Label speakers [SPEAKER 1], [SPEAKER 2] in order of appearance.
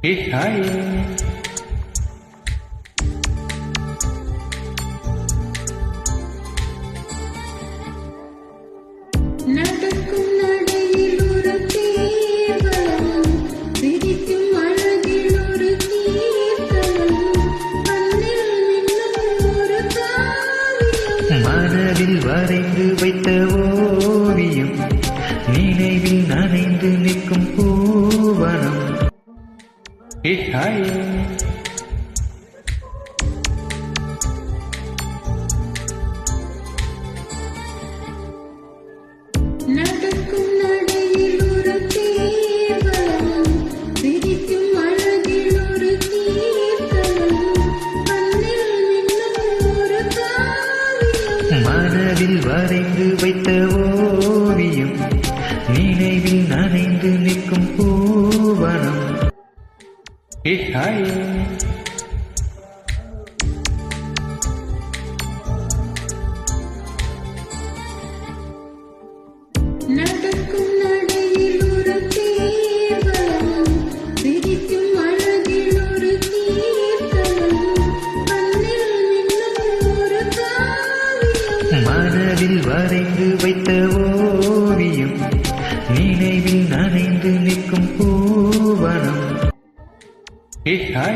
[SPEAKER 1] Hey, hi.
[SPEAKER 2] நடக்கும் நடையில் ஒரு தீர்வலம், சிரிக்கும் அழகில் ஒரு கீர்த்தனம், மண்ணில் மின்னும் ஒரு காவியம்,
[SPEAKER 1] மனதில் வரைந்து வைத்த ஓவியம், நினைவில் நனைந்து நிற்கும் பூவனம். Hey, hi.
[SPEAKER 2] நடக்கும் நடையில் ஒரு தீர்வலம், சிரிக்கும் அழகில் ஒரு கீர்த்தனம், மண்ணில் மின்னும் ஒரு காவியம்,
[SPEAKER 1] மனதில் வரைந்து வைத்த ஓவியம், நினைவில் நனைந்து நிற்கும் பூவனம். Hey, hi.
[SPEAKER 2] நடக்கும் நடையில் ஒரு தீர்வலம், சிரிக்கும் அழகில் ஒரு கீர்த்தனம், மண்ணில் மின்னும் ஒரு காவியம்,
[SPEAKER 1] மனதில் வரைந்து வைத்த ஓவியம், நினைவில் நனைந்து நிற்கும் பூவனம். Hey, hi.